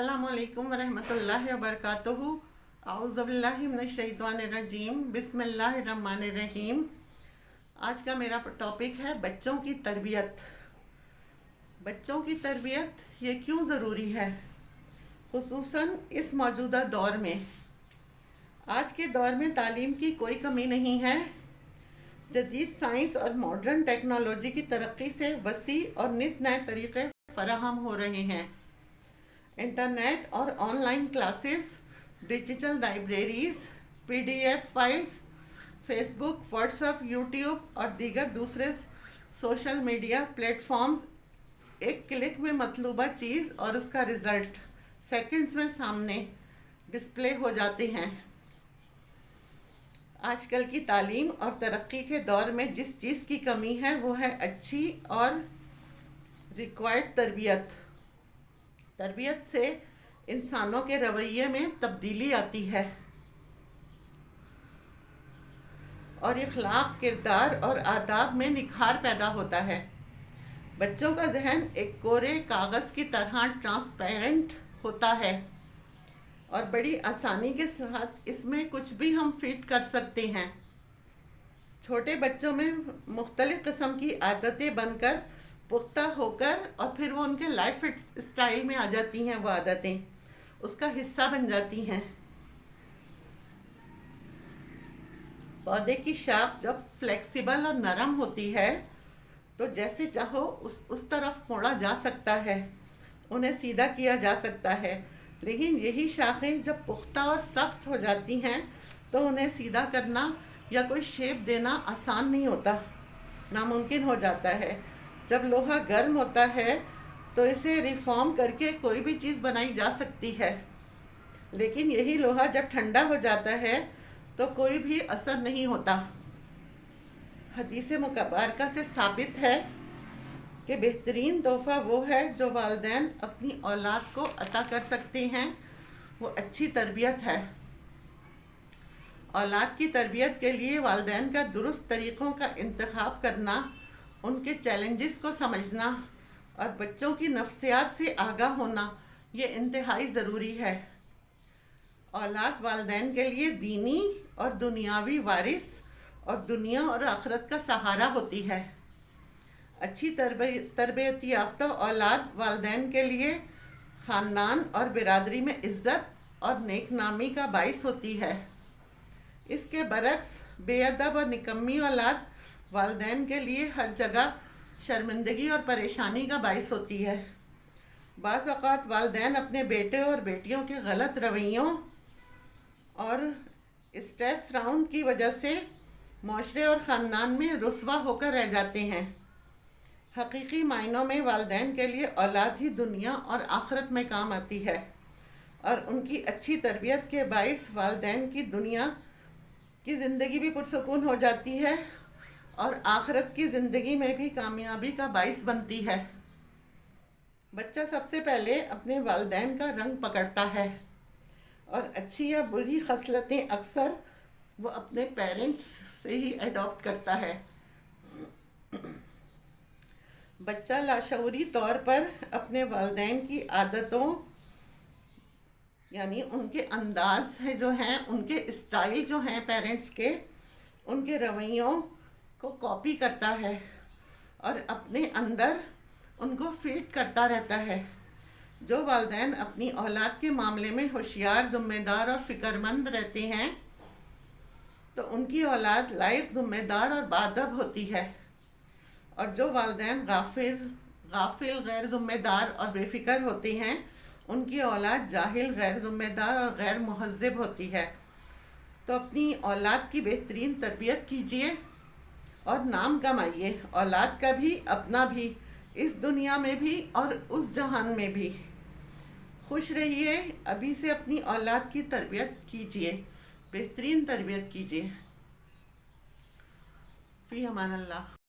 अस्सलामु अलैकुम वरहमतुल्लाहि वबरकातुहू। औज़ु बिल्लाहि मिनश्शैतानिर्रजीम, बिस्मिल्लाहिर्रहमानिर्रहीम। आज का मेरा टॉपिक है बच्चों की तरबियत। बच्चों की तरबियत ये क्यों ज़रूरी है, खुसूसन इस मौजूदा दौर में। आज के दौर में तालीम की कोई कमी नहीं है। जदीद साइंस और मॉडर्न टेक्नोलॉजी की तरक्की से वसी और नित नए तरीक़े फराहम हो रहे हैं। इंटरनेट और online classes, digital libraries, PDF files, Facebook, WhatsApp, YouTube और दीगर दूसरे सोशल मीडिया प्लेटफॉर्म्स एक क्लिक में मतलूबा चीज़ और उसका रिज़ल्ट सेकंड्स में सामने डिस्प्ले हो जाते हैं। आजकल की तालीम और तरक्की के दौर में जिस चीज़ की कमी है वो है अच्छी और रिक्वायर्ड तरबियत। तरबियत से इंसानों के रवैये में तब्दीली आती है और इखलाक, किरदार और आदाब में निखार पैदा होता है। बच्चों का जहन एक कोरे कागज़ की तरह ट्रांसपेरेंट होता है और बड़ी आसानी के साथ इसमें कुछ भी हम फिट कर सकते हैं। छोटे बच्चों में मुख्तलिफ़ किस्म की आदतें बनकर पुख्ता होकर और फिर वो उनके लाइफ स्टाइल में आ जाती हैं। वो आदतें उसका हिस्सा बन जाती हैं। पौधे की शाख जब फ्लेक्सिबल और नरम होती है तो जैसे चाहो उस तरफ मोड़ा जा सकता है, उन्हें सीधा किया जा सकता है। लेकिन यही शाखें जब पुख्ता और सख्त हो जाती हैं तो उन्हें सीधा करना या कोई शेप देना आसान नहीं होता, नामुमकिन हो जाता है। जब लोहा गर्म होता है तो इसे रिफॉर्म करके कोई भी चीज़ बनाई जा सकती है, लेकिन यही लोहा जब ठंडा हो जाता है तो कोई भी असर नहीं होता। हदीस मुबारका से साबित है कि बेहतरीन तोहफ़ा वो है जो वालिदैन अपनी औलाद को अता कर सकते हैं, वो अच्छी तरबियत है। औलाद की तरबियत के लिए वालिदैन का दुरुस्त तरीक़ों का इंतखाब करना, उनके चैलेंजेस को समझना और बच्चों की नफ्सियात से आगाह होना ये इंतहाई ज़रूरी है। औलाद वालिदैन के लिए दीनी और दुनियावी वारिस और दुनिया और आखिरत का सहारा होती है। अच्छी तरबियत याफ्ता औलाद वालिदैन के लिए ख़ानदान और बिरादरी में इज़्ज़त और नेकनामी का बाइस होती है। इसके बरक्स बेअदब और निकम्मी औलाद वालिदैन के लिए हर जगह शर्मिंदगी और परेशानी का बाइस होती है। बाज़ औक़ात वालिदैन अपने बेटे और बेटियों के गलत रवैयों और स्टेप्स राउंड की वजह से माशरे और ख़ानदान में रुस्वा होकर रह जाते हैं। हकीकी मायनों में वालिदैन के लिए औलाद ही दुनिया और आखिरत में काम आती है और उनकी अच्छी तरबियत के बाइस वालिदैन की दुनिया की ज़िंदगी भी पुरसुकून हो जाती है और आखिरत की ज़िंदगी में भी कामयाबी का बाइस बनती है। बच्चा सबसे पहले अपने वालिदैन का रंग पकड़ता है और अच्छी या बुरी खसलतें अक्सर वो अपने पेरेंट्स से ही अडॉप्ट करता है। बच्चा लाशऊरी तौर पर अपने वालिदैन की आदतों यानी उनके अंदाज है जो हैं, उनके स्टाइल जो हैं पेरेंट्स के, उनके रवैयों को कॉपी करता है और अपने अंदर उनको फीड करता रहता है। जो वालिदैन अपनी औलाद के मामले में होशियार, ज़िम्मेदार और फ़िक्रमंद रहते हैं तो उनकी औलाद लायक, ज़िम्मेदार और बाअदब होती है। और जो वालिदैन गाफिल, गैर ज़िम्मेदार और बेफ़िक्र होते हैं उनकी औलाद जाहिल, गैर ज़िम्मेदार और गैर मुहज़्ज़ब होती है। तो अपनी औलाद की बेहतरीन तरबियत कीजिए और नाम कमाइए, औलाद का भी अपना भी, इस दुनिया में भी और उस जहान में भी। खुश रहिए, अभी से अपनी औलाद की तरबियत कीजिए, बेहतरीन तरबियत कीजिए। फ़ी अमान अल्लाह।